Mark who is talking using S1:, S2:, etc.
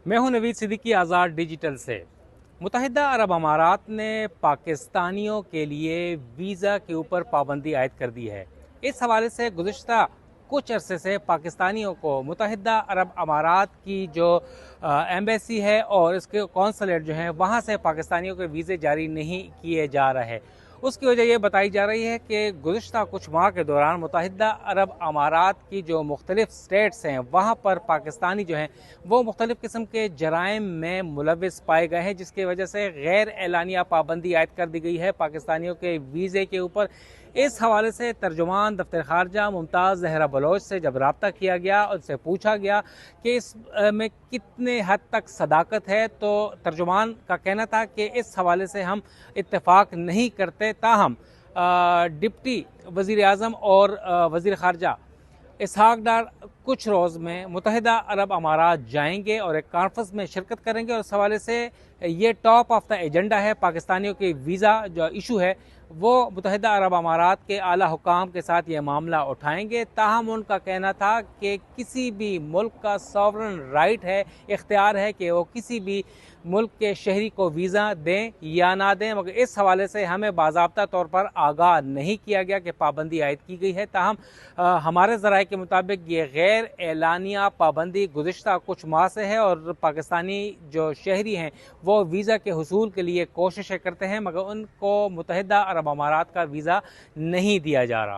S1: मैं हूं नवीद सिद्दीकी आज़ाद डिजिटल से। मुत्तहिदा अरब अमारात ने पाकिस्तानियों के लिए वीज़ा के ऊपर पाबंदी आयद कर दी है। इस हवाले से गुज़िश्ता कुछ अरसे से पाकिस्तानियों को मुत्तहिदा अरब अमारात की जो एम्बेसी है और इसके कौंसलेट जो हैं वहाँ से पाकिस्तानियों के वीज़े जारी नहीं किए जा रहे। उसकी वजह यह बताई जा रही है कि गुज़िश्ता कुछ माह के दौरान मुत्तहिदा अरब अमारात की जो मुख्तलिफ स्टेट्स हैं वहाँ पर पाकिस्तानी जो हैं वो मुख्तलिफ़ किस्म के जराइम में मुलविस पाए गए हैं, जिसकी वजह से गैर एलानिया पाबंदी आयद कर दी गई है पाकिस्तानियों के वीज़े के ऊपर। इस हवाले से तर्जुमान दफ्तर खारजा मुमताज़ ज़हरा बलोच से जब रब्ता किया गया, उनसे पूछा गया कि इस में कितने हद तक सदाकत है, तो तर्जुमान का कहना था कि इस हवाले से हम इत्तेफाक नहीं करते। ताहम डिप्टी वज़ीर आज़म और वज़ीर खारजा इसहाक डार कुछ रोज़ में मुत्तहिदा अरब अमारात जाएंगे और एक कॉन्फ्रेंस में शिरकत करेंगे और इस हवाले से ये टॉप ऑफ द एजेंडा है। पाकिस्तानियों के वीज़ा जो इशू है वो मुत्तहिदा अरब अमारात के आला हुकाम के साथ ये मामला उठाएंगे। ताहम उनका कहना था कि किसी भी मुल्क का सॉवरन राइट है, इख्तियार है कि वो किसी भी मुल्क के शहरी को वीज़ा दें या ना दें, मगर इस हवाले से हमें बाज़ाब्ता तौर पर आगाह नहीं किया गया कि पाबंदी आयद की गई है। ताहम हमारे ज़राए के मुताबिक ये गैर एलानिया पाबंदी गुज़िश्ता कुछ माह से है और पाकिस्तानी जो शहरी हैं वो वीज़ा के हुसूल के लिए कोशिशें करते हैं, मगर उनको मुत्तहिदा अरब अमारात का वीज़ा नहीं दिया जा रहा।